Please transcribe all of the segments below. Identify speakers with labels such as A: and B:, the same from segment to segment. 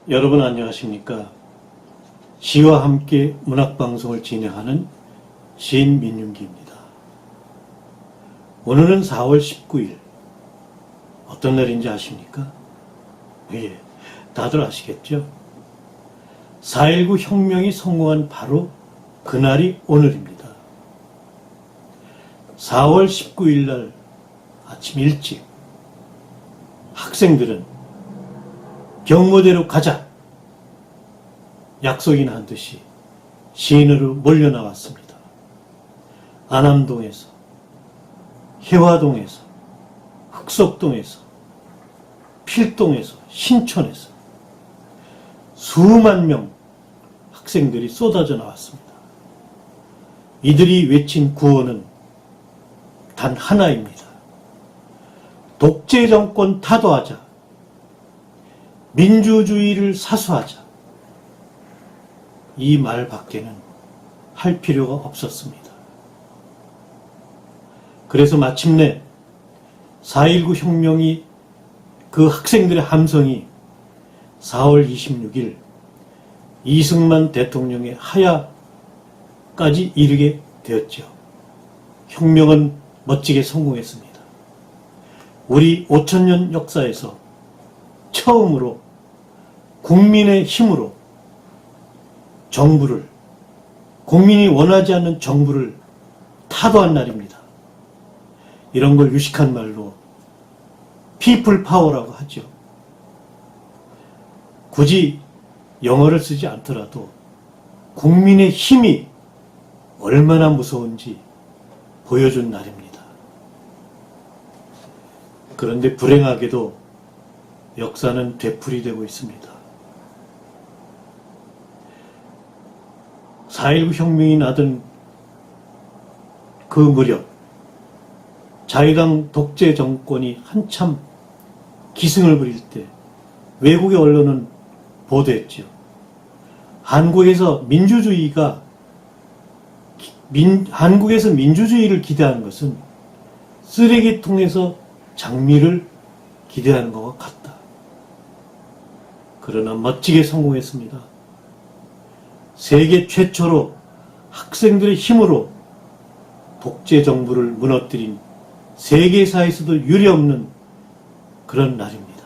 A: 여러분 안녕하십니까? 시와 함께 문학방송을 진행하는 시인 민윤기입니다. 오늘은 4월 19일 어떤 날인지 아십니까? 예, 다들 아시겠죠? 4.19 혁명이 성공한 바로 그날이 오늘입니다. 4월 19일 날 아침 일찍 학생들은 경무대로 가자! 약속이나 한 듯이 시인으로 몰려 나왔습니다. 안암동에서, 해화동에서, 흑석동에서, 필동에서, 신촌에서 수만 명 학생들이 쏟아져 나왔습니다. 이들이 외친 구호는 단 하나입니다. 독재 정권 타도하자. 민주주의를 사수하자. 이 말 밖에는 할 필요가 없었습니다. 그래서 마침내 4.19 혁명이 그 학생들의 함성이 4월 26일 이승만 대통령의 하야까지 이르게 되었죠. 혁명은 멋지게 성공했습니다. 우리 5천년 역사에서 처음으로 국민의 힘으로 정부를, 국민이 원하지 않는 정부를 타도한 날입니다. 이런 걸 유식한 말로 피플 파워라고 하죠. 굳이 영어를 쓰지 않더라도 국민의 힘이 얼마나 무서운지 보여준 날입니다. 그런데 불행하게도 역사는 되풀이되고 있습니다. 4.19 혁명이 나던 그 무렵 자유당 독재 정권이 한참 기승을 부릴 때 외국의 언론은 보도했죠. 한국에서 민주주의를 기대하는 것은 쓰레기통에서 장미를 기대하는 것과 같다. 그러나 멋지게 성공했습니다. 세계 최초로 학생들의 힘으로 독재 정부를 무너뜨린 세계사에서도 유례없는 그런 날입니다.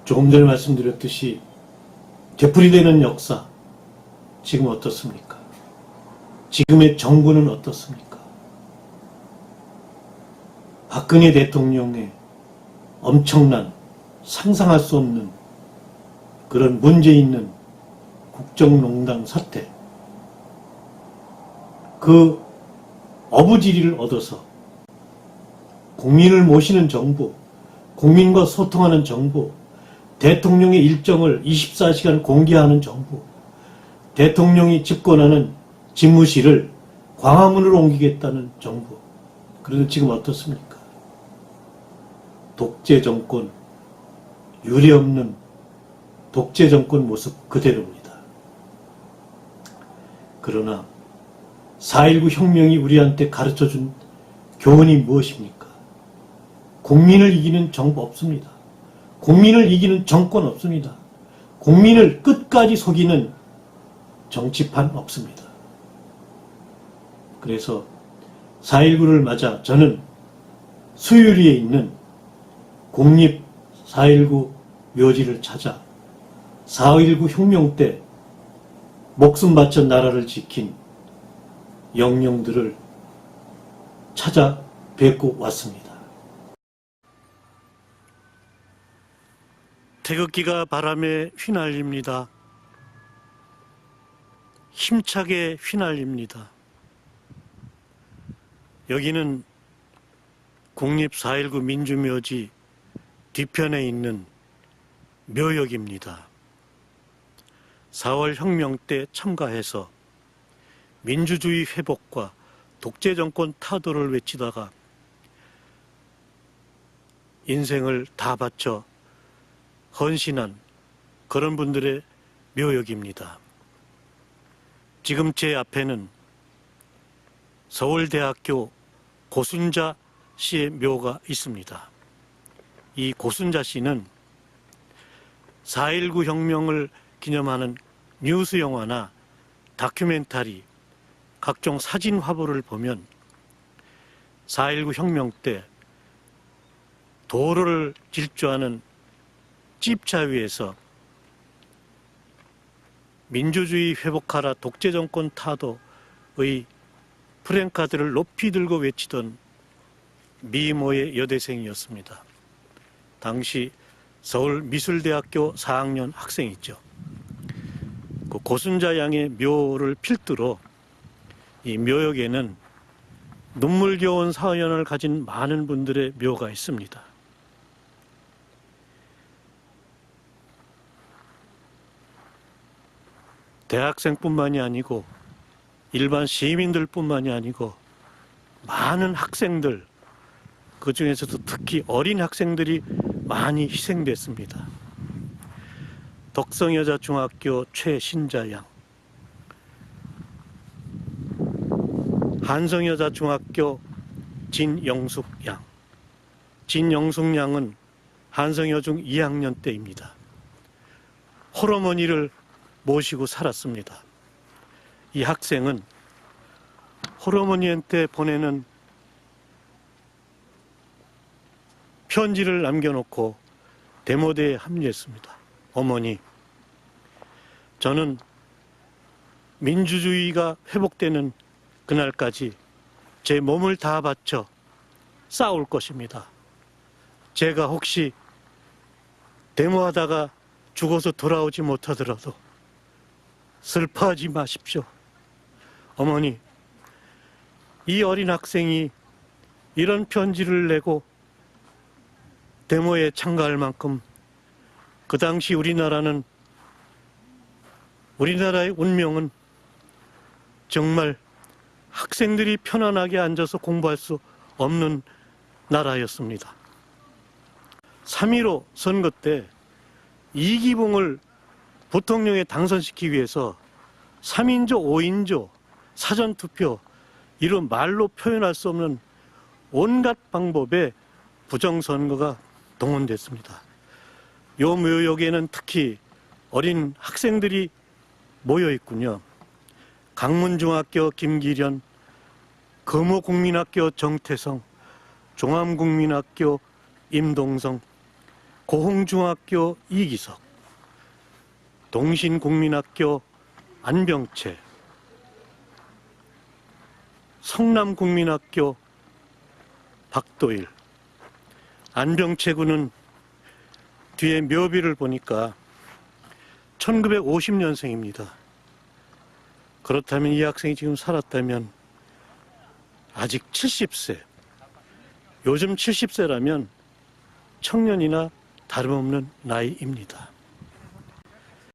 A: 조금 전에 말씀드렸듯이 되풀이되는 역사, 지금 어떻습니까? 지금의 정부는 어떻습니까? 박근혜 대통령의 엄청난 상상할 수 없는 그런 문제 있는 국정농단 사태, 그 어부지리를 얻어서 국민을 모시는 정부, 국민과 소통하는 정부, 대통령의 일정을 24시간 공개하는 정부, 대통령이 집권하는 집무실을 광화문으로 옮기겠다는 정부. 그런데 지금 어떻습니까? 독재 정권, 유례없는 독재 정권 모습 그대로입니다. 그러나 4.19 혁명이 우리한테 가르쳐준 교훈이 무엇입니까? 국민을 이기는 정부 없습니다. 국민을 이기는 정권 없습니다. 국민을 끝까지 속이는 정치판 없습니다. 그래서 4.19를 맞아 저는 수유리에 있는 국립 4.19 묘지를 찾아 4.19 혁명 때 목숨 바쳐 나라를 지킨 영령들을 찾아 뵙고 왔습니다. 태극기가 바람에 휘날립니다. 힘차게 휘날립니다. 여기는 국립 4.19 민주묘지 뒤편에 있는 묘역입니다. 4월 혁명 때 참가해서 민주주의 회복과 독재 정권 타도를 외치다가 인생을 다 바쳐 헌신한 그런 분들의 묘역입니다. 지금 제 앞에는 서울대학교 고순자 씨의 묘가 있습니다. 이 고순자 씨는 4.19 혁명을 기념하는 뉴스 영화나 다큐멘터리, 각종 사진 화보를 보면 4.19 혁명 때 도로를 질주하는 찝차 위에서 민주주의 회복하라 독재 정권 타도의 프랭카드를 높이 들고 외치던 미모의 여대생이었습니다. 당시 서울미술대학교 4학년 학생이죠. 그 고순자 양의 묘를 필두로 이 묘역에는 눈물겨운 사연을 가진 많은 분들의 묘가 있습니다. 대학생뿐만이 아니고 일반 시민들뿐만이 아니고 많은 학생들, 그 중에서도 특히 어린 학생들이 많이 희생됐습니다. 덕성여자중학교 최신자 양, 한성여자중학교 진영숙 양. 진영숙 양은 한성여중 2학년 때입니다. 홀어머니를 모시고 살았습니다. 이 학생은 홀어머니한테 보내는 편지를 남겨놓고 데모대에 합류했습니다. 어머니, 저는 민주주의가 회복되는 그날까지 제 몸을 다 바쳐 싸울 것입니다. 제가 혹시 데모하다가 죽어서 돌아오지 못하더라도 슬퍼하지 마십시오. 어머니, 이 어린 학생이 이런 편지를 내고 데모에 참가할 만큼 그 당시 우리나라의 운명은 정말 학생들이 편안하게 앉아서 공부할 수 없는 나라였습니다. 3.15 선거 때 이기붕을 부통령에 당선시키기 위해서 3인조, 5인조, 사전투표, 이런 말로 표현할 수 없는 온갖 방법의 부정선거가 동원됐습니다. 요 묘역에는 특히 어린 학생들이 모여 있군요. 강문중학교 김기련, 금호국민학교 정태성, 종암국민학교 임동성, 고흥중학교 이기석, 동신국민학교 안병채, 성남국민학교 박도일. 안병채 군은 뒤에 묘비를 보니까 1950년생입니다. 그렇다면 이 학생이 지금 살았다면 아직 70세, 요즘 70세라면 청년이나 다름없는 나이입니다.